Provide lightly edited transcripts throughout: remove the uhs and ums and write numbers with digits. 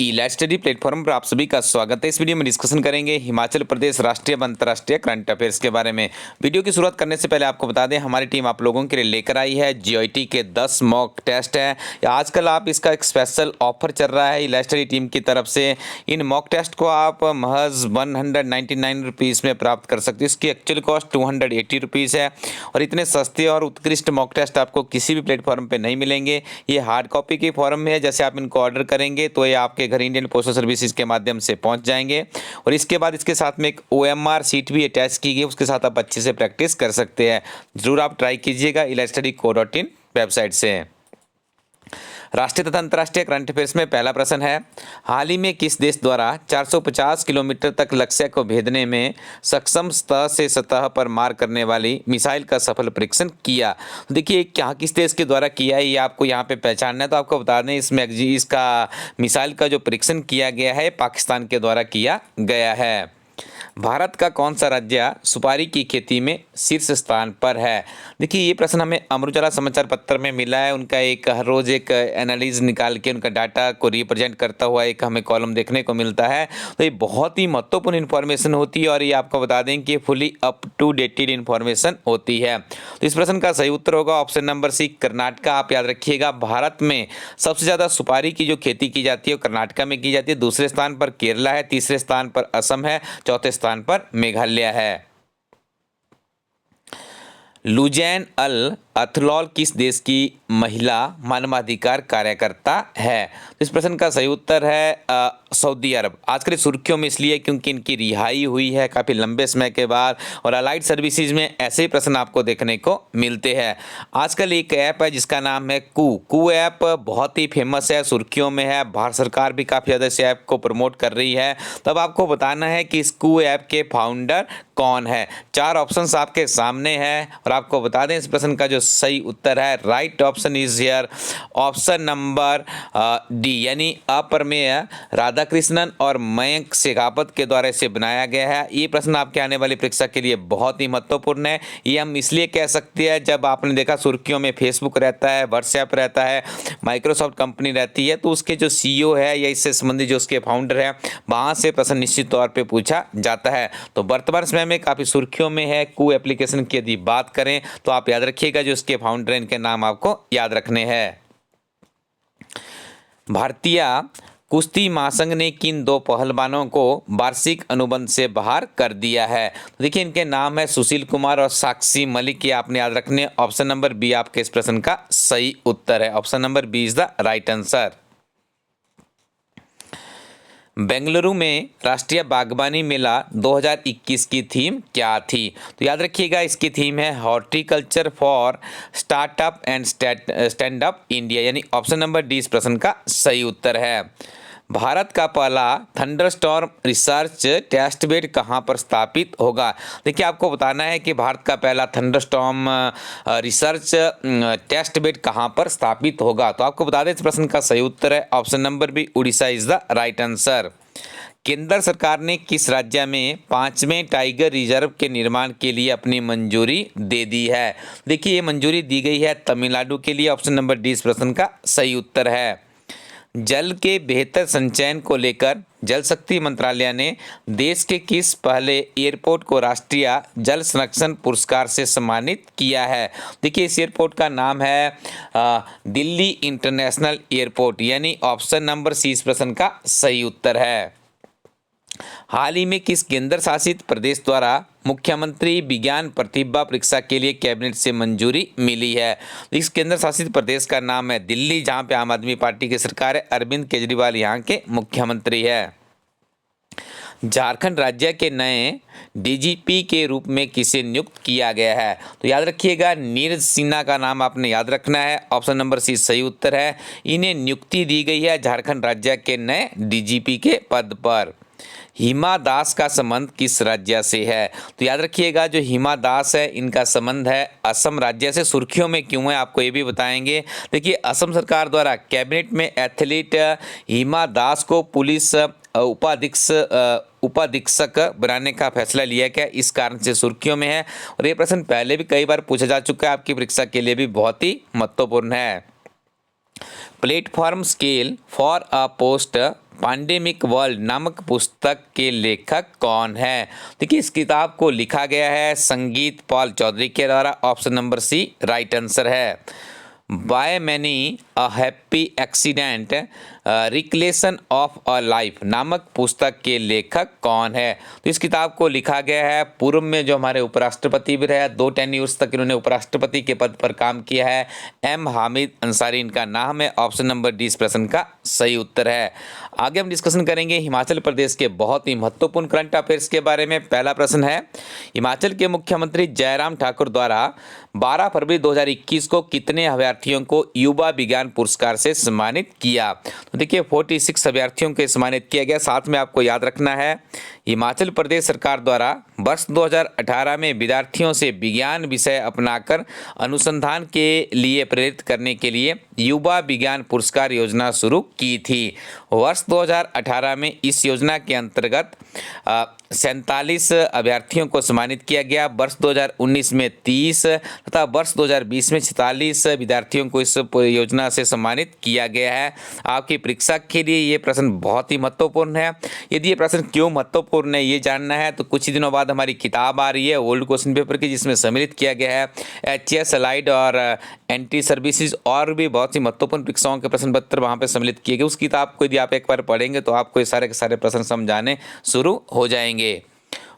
ई study platform पर आप सभी का स्वागत है। इस वीडियो में डिस्कशन करेंगे हिमाचल प्रदेश राष्ट्रीय व अंतर्राष्ट्रीय करंट अफेयर्स के बारे में। वीडियो की शुरुआत करने से पहले आपको बता दें, हमारी टीम आप लोगों के लिए लेकर आई है जीआईटी के 10 मॉक टेस्ट है। आजकल आप इसका एक स्पेशल ऑफर चल रहा है ई स्टडी टीम की तरफ से। इन मॉक टेस्ट को आप महज 199 रुपीज़ में प्राप्त कर सकते हो। इसकी एक्चुअल कॉस्ट 280 रुपीज़ है और इतने सस्ते और उत्कृष्ट मॉक टेस्ट आपको किसी भी प्लेटफॉर्म पर नहीं मिलेंगे। ये हार्ड कॉपी के फॉर्म में है। जैसे आप इनको ऑर्डर करेंगे तो ये आपके घर इंडियन पोस्टल सर्विसेज के माध्यम से पहुंच जाएंगे और इसके बाद इसके साथ में एक OMR शीट भी अटैच की गई, उसके साथ आप अच्छे से प्रैक्टिस कर सकते हैं। जरूर आप ट्राई कीजिएगा iLStudyCo.in वेबसाइट से। राष्ट्रीय तथा अंतर्राष्ट्रीय करंट अफेयर्स में पहला प्रश्न है, हाल ही में किस देश द्वारा 450 किलोमीटर तक लक्ष्य को भेदने में सक्षम सतह से सतह पर मार करने वाली मिसाइल का सफल परीक्षण किया? तो देखिए क्या किस देश के द्वारा किया है ये आपको यहाँ पे पहचानना है। तो आपको बता दें इसमें इसका मिसाइल का जो परीक्षण किया गया है पाकिस्तान के द्वारा किया गया है। भारत का कौन सा राज्य सुपारी की खेती में शीर्ष स्थान पर है? देखिए ये प्रश्न हमें अमर उजाला समाचार पत्र में मिला है। उनका एक हर रोज एक एनालिज निकाल के उनका डाटा को रिप्रेजेंट करता हुआ एक हमें कॉलम देखने को मिलता है। तो ये बहुत ही महत्वपूर्ण इन्फॉर्मेशन होती है और ये आपको बता दें कि fully up to dated information होती है। तो इस प्रश्न का सही उत्तर होगा ऑप्शन नंबर सी, कर्नाटका। आप याद रखिएगा, भारत में सबसे ज़्यादा सुपारी की जो खेती की जाती है वो कर्नाटका में की जाती है। दूसरे स्थान पर केरला है, तीसरे स्थान पर असम है, चौथे स्थान पर मेघालय है। लुजैन अल अथलॉल किस देश की महिला मानवाधिकार कार्यकर्ता है? तो इस प्रश्न का सही उत्तर है सऊदी अरब। आजकल सुर्खियों में इसलिए क्योंकि इनकी रिहाई हुई है काफ़ी लंबे समय के बाद और अलाइड सर्विसेज में ऐसे ही प्रश्न आपको देखने को मिलते हैं। आजकल एक ऐप है जिसका नाम है कू ऐप, बहुत ही फेमस है, सुर्खियों में है। भारत सरकार भी काफ़ी ज़्यादा इस ऐप को प्रमोट कर रही है। तब आपको बताना है कि इस कू ऐप के फाउंडर कौन है। 4 ऑप्शंस आपके सामने हैं और आपको बता दें इस प्रश्न का जो सही उत्तर है right option is here option number D, यानी अप्रमेय राधाकृष्णन और मयंक शेखावत के द्वारा इसे बनाया गया है। ये प्रश्न आपके आने वाली परीक्षा के लिए बहुत ही महत्वपूर्ण है। ये हम इसलिए कह सकते हैं, जब आपने देखा सुर्खियों में फेसबुक रहता है, व्हाट्सएप रहता है, माइक्रोसॉफ्ट कंपनी रहती है, तो उसके जो CEO है या इससे संबंधित जो उसके फाउंडर है वहाँ से प्रश्न निश्चित तौर पर पूछा जाता है। तो वर्तमान समय में काफ़ी सुर्खियों में है कू एप्लीकेशन की। यदि बात करें तो आप याद रखिएगा जो इसके फाउंडर हैं इनके नाम आपको याद रखने हैं। भारतीय कुश्ती महासंघ ने किन 2 पहलवानों को वार्षिक अनुबंध से बाहर कर दिया है? तो देखिए इनके नाम है सुशील कुमार और साक्षी मलिक। ये आपने याद रखने। ऑप्शन नंबर बी आपके इस प्रश्न का सही उत्तर है। Option number B is the right answer. Bengaluru में राष्ट्रीय बागवानी मेला 2021 की थीम क्या थी? तो याद रखिएगा इसकी थीम है horticulture for startup and stand up India, यानी ऑप्शन नंबर डी इस प्रश्न का सही उत्तर है। भारत का पहला थंडरस्टॉर्म रिसर्च टेस्ट बेड कहाँ पर स्थापित होगा? देखिए आपको बताना है कि भारत का पहला थंडरस्टॉर्म रिसर्च टेस्ट बेड कहाँ पर स्थापित होगा। तो आपको बता दें इस प्रश्न का सही उत्तर है option number B, Odisha is the right answer. केंद्र सरकार ने किस राज्य में 5वें टाइगर रिजर्व के निर्माण के लिए अपनी मंजूरी दे दी है? देखिए ये मंजूरी दी गई है तमिलनाडु के लिए। ऑप्शन नंबर डी इस प्रश्न का सही उत्तर है। जल के बेहतर संचयन को लेकर जल शक्ति मंत्रालय ने देश के किस पहले एयरपोर्ट को राष्ट्रीय जल संरक्षण पुरस्कार से सम्मानित किया है? देखिए इस एयरपोर्ट का नाम है दिल्ली इंटरनेशनल एयरपोर्ट, यानी ऑप्शन नंबर सी इस प्रश्न का सही उत्तर है। हाल ही में किस केंद्र शासित प्रदेश द्वारा मुख्यमंत्री विज्ञान प्रतिभा परीक्षा के लिए कैबिनेट से मंजूरी मिली है? इस केंद्र शासित प्रदेश का नाम है दिल्ली, जहां पे आम आदमी पार्टी की सरकार है। अरविंद केजरीवाल यहां के मुख्यमंत्री है। झारखंड राज्य के नए DGP के रूप में किसे नियुक्त किया गया है? तो याद रखिएगा नीरज सिन्हा का नाम आपने याद रखना है। ऑप्शन नंबर सी सही उत्तर है। इन्हें नियुक्ति दी गई है झारखंड राज्य के नए DGP के पद पर। हिमा दास का संबंध किस राज्य से है? तो याद रखिएगा जो हिमा दास है इनका संबंध है असम राज्य से। सुर्खियों में क्यों है आपको ये भी बताएंगे। देखिए असम सरकार द्वारा कैबिनेट में एथलीट हिमा दास को पुलिस उपाधीक्षक बनाने का फैसला लिया गया, इस कारण से सुर्खियों में है। और ये प्रश्न पहले भी कई बार पूछा जा चुका है, आपकी परीक्षा के लिए भी बहुत ही महत्वपूर्ण है। Platform scale for a post pandemic world नामक पुस्तक के लेखक कौन है? देखिए, इस किताब को लिखा गया है संगीत पॉल चौधरी के द्वारा। Option number C right answer है। By many a happy accident recollection of a life नामक पुस्तक के लेखक कौन है? तो इस किताब को लिखा गया है, पूर्व में जो हमारे उपराष्ट्रपति भी रहे, 2 टेन्यूर्स तक इन्होंने उपराष्ट्रपति के पद पर काम किया है, एम हामिद अंसारी इनका नाम है। ऑप्शन नंबर डी इस प्रश्न का सही उत्तर है। आगे हम डिस्कशन करेंगे हिमाचल प्रदेश के बहुत ही महत्वपूर्ण करंट अफेयर्स के बारे में। पहला प्रश्न है, हिमाचल के मुख्यमंत्री जयराम ठाकुर द्वारा 12 फरवरी 2021 को कितने अभ्यर्थियों को युवा विज्ञान पुरस्कार से सम्मानित किया? तो देखिए 46 अभ्यर्थियों को सम्मानित किया गया। साथ में आपको याद रखना है, हिमाचल प्रदेश सरकार द्वारा वर्ष 2018 में विद्यार्थियों से विज्ञान विषय अपनाकर अनुसंधान के लिए प्रेरित करने के लिए युवा विज्ञान पुरस्कार योजना शुरू की थी। वर्ष 2018 में इस योजना के अंतर्गत 47 अभ्यर्थियों को सम्मानित किया गया। वर्ष 2019 में 30 तथा वर्ष 2020 में 46 विद्यार्थियों को इस योजना से सम्मानित किया गया है। आपकी परीक्षा के लिए ये प्रश्न बहुत ही महत्वपूर्ण है। यदि ये प्रश्न क्यों महत्वपूर्ण है ये जानना है तो कुछ ही दिनों बाद हमारी किताब आ रही है ओल्ड क्वेश्चन पेपर की, जिसमें सम्मिलित किया गया है एचएस अलाइड और एंटी सर्विसेज और भी बहुत सी महत्वपूर्ण परीक्षाओं के प्रश्न पत्र वहाँ पे सम्मिलित किए गए। उस किताब को यदि आप एक बार पढ़ेंगे तो आपको ये सारे के सारे प्रश्न समझाने शुरू हो जाएंगे।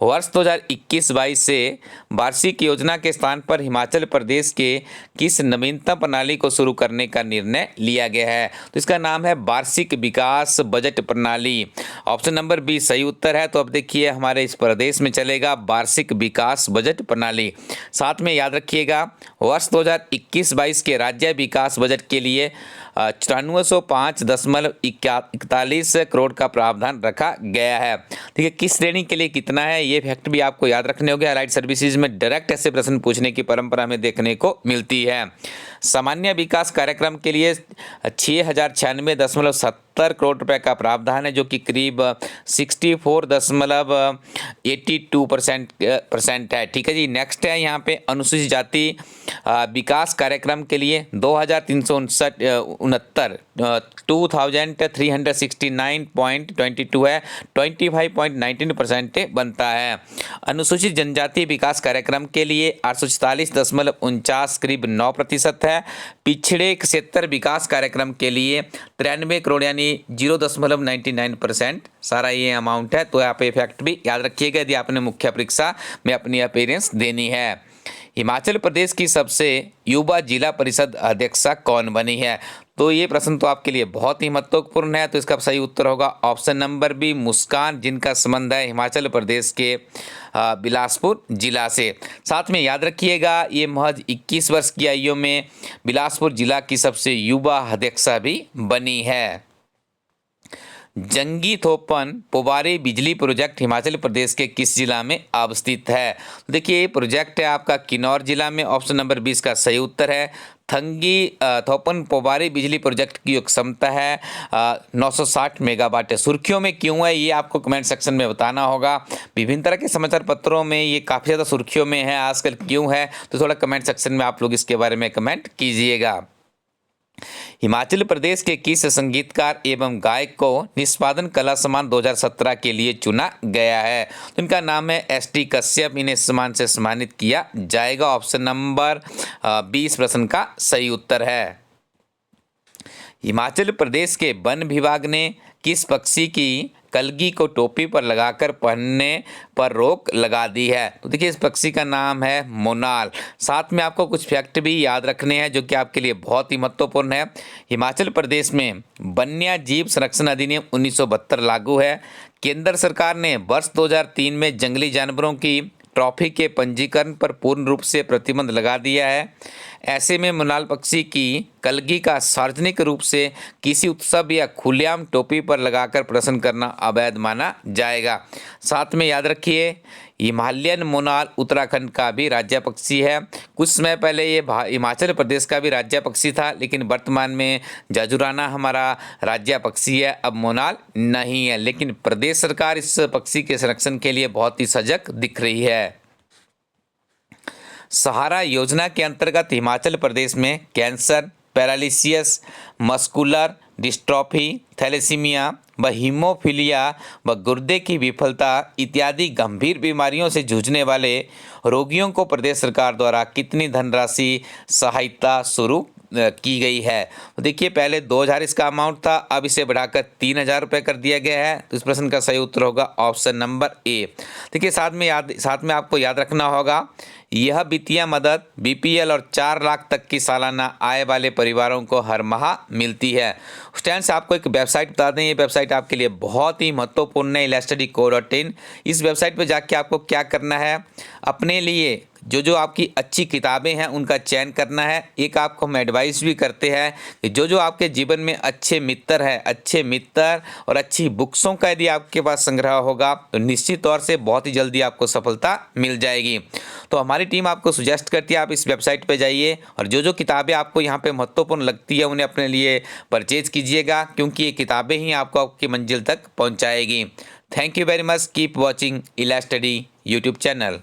वर्ष 2021-22 से वार्षिक योजना के स्थान पर हिमाचल प्रदेश के किस नवीनतम प्रणाली को शुरू करने का निर्णय लिया गया है? तो इसका नाम है वार्षिक विकास बजट प्रणाली। ऑप्शन नंबर बी सही उत्तर है। तो अब देखिए हमारे इस प्रदेश में चलेगा वार्षिक विकास बजट प्रणाली। साथ में याद रखिएगा वर्ष 2021-22 के राज्य विकास बजट के लिए 9405.41 करोड़ का प्रावधान रखा गया है। ठीक है, किस श्रेणी के लिए कितना है ये फैक्ट भी आपको याद रखने होंगे। अलाइड सर्विसेज में डायरेक्ट ऐसे प्रश्न पूछने की परंपरा हमें देखने को मिलती है। सामान्य विकास कार्यक्रम के लिए 6096.70 करोड़ रुपए का प्रावधान है, जो कि करीब 64.82% है। ठीक है जी। नेक्स्ट है यहाँ पे अनुसूचित जाति विकास कार्यक्रम के लिए 2369 2369.22 है, 25.19% बनता है। अनुसूचित जनजाति विकास कार्यक्रम के लिए 844.49 करीब 9% है। पिछड़े क्षेत्र विकास कार्यक्रम के लिए 93 करोड़ यानी 0.99% सारा ये अमाउंट है। तो यहाँ पे फैक्ट भी याद रखिएगा यदि आपने मुख्य परीक्षा में अपनी अपीयरेंस देनी है। हिमाचल प्रदेश की सबसे युवा जिला परिषद अध्यक्षा कौन बनी है? तो ये प्रश्न तो आपके लिए बहुत ही महत्वपूर्ण है। तो इसका सही उत्तर होगा ऑप्शन नंबर बी मुस्कान, जिनका संबंध है हिमाचल प्रदेश के बिलासपुर जिला से। साथ में याद रखिएगा ये महज 21 वर्ष की आयु में बिलासपुर जिला की सबसे युवा अध्यक्षा भी बनी है। जंगी थोपन पोबारी बिजली प्रोजेक्ट हिमाचल प्रदेश के किस जिला में अवस्थित है? देखिए ये प्रोजेक्ट है आपका किन्नौर जिला में। ऑप्शन नंबर 20 का सही उत्तर है। थंगी थोपन पोबारी बिजली प्रोजेक्ट की क्षमता है 960 मेगावाट है। सुर्खियों में क्यों है ये आपको कमेंट सेक्शन में बताना होगा। विभिन्न तरह के समाचार पत्रों में ये काफ़ी ज़्यादा सुर्खियों में है आजकल, क्यों है तो थोड़ा कमेंट सेक्शन में आप लोग इसके बारे में कमेंट कीजिएगा। हिमाचल प्रदेश के किस संगीतकार एवं गायक को निष्पादन कला सम्मान 2017 के लिए चुना गया है? तो इनका नाम है एस.टी. कश्यप। इन्हें सम्मान से सम्मानित किया जाएगा। ऑप्शन नंबर 20 प्रश्न का सही उत्तर है। हिमाचल प्रदेश के वन विभाग ने किस पक्षी की कलगी को टोपी पर लगाकर पहनने पर रोक लगा दी है? तो देखिए इस पक्षी का नाम है मोनाल। साथ में आपको कुछ फैक्ट भी याद रखने हैं जो कि आपके लिए बहुत ही महत्वपूर्ण है। हिमाचल प्रदेश में वन्य जीव संरक्षण अधिनियम 1972 लागू है। केंद्र सरकार ने वर्ष 2003 में जंगली जानवरों की ट्रॉफी के पंजीकरण पर पूर्ण रूप से प्रतिबंध लगा दिया है। ऐसे में मोनाल पक्षी की कलगी का सार्वजनिक रूप से किसी उत्सव या खुलेआम टोपी पर लगाकर प्रदर्शन करना अवैध माना जाएगा। साथ में याद रखिए हिमालयन मोनाल उत्तराखंड का भी राज्य पक्षी है। कुछ समय पहले ये हिमाचल प्रदेश का भी राज्य पक्षी था, लेकिन वर्तमान में जाजुराना हमारा राज्य पक्षी है, अब मोनाल नहीं है। लेकिन प्रदेश सरकार इस पक्षी के संरक्षण के लिए बहुत ही सजग दिख रही है। सहारा योजना के अंतर्गत हिमाचल प्रदेश में cancer, paralysis, muscular dystrophy, thalassaemia व हीमोफीलिया व गुर्दे की विफलता इत्यादि गंभीर बीमारियों से जूझने वाले रोगियों को प्रदेश सरकार द्वारा कितनी धनराशि सहायता शुरू की गई है। तो देखिए, पहले 2000 इसका अमाउंट था, अब इसे बढ़ाकर 3000 रुपये कर दिया गया है। तो इस प्रश्न का सही उत्तर होगा ऑप्शन नंबर ए। देखिए, साथ में आपको याद रखना होगा, यह वित्तीय मदद बीपीएल और 4 लाख तक की सालाना आय वाले परिवारों को हर माह मिलती है। स्टूडेंट्स, आपको एक वेबसाइट बता दें, ये वेबसाइट आपके लिए बहुत ही महत्वपूर्ण है, iLStudyCo.in। इस वेबसाइट पर जाके आपको क्या करना है, अपने लिए जो आपकी अच्छी किताबें हैं उनका चयन करना है। एक आपको हम एडवाइस भी करते हैं कि जो आपके जीवन में अच्छे मित्र और अच्छी बुक्सों का यदि आपके पास संग्रह होगा तो निश्चित तौर से बहुत ही जल्दी आपको सफलता मिल जाएगी। तो हमारी टीम आपको सुजेस्ट करती है आप इस वेबसाइट पे जाइए और जो किताबें आपको यहाँ पे महत्वपूर्ण लगती है उन्हें अपने लिए परचेज कीजिएगा, क्योंकि ये किताबें ही आपको आपकी मंजिल तक पहुँचाएगी। Thank you very much. Keep watching iLStudy YouTube channel.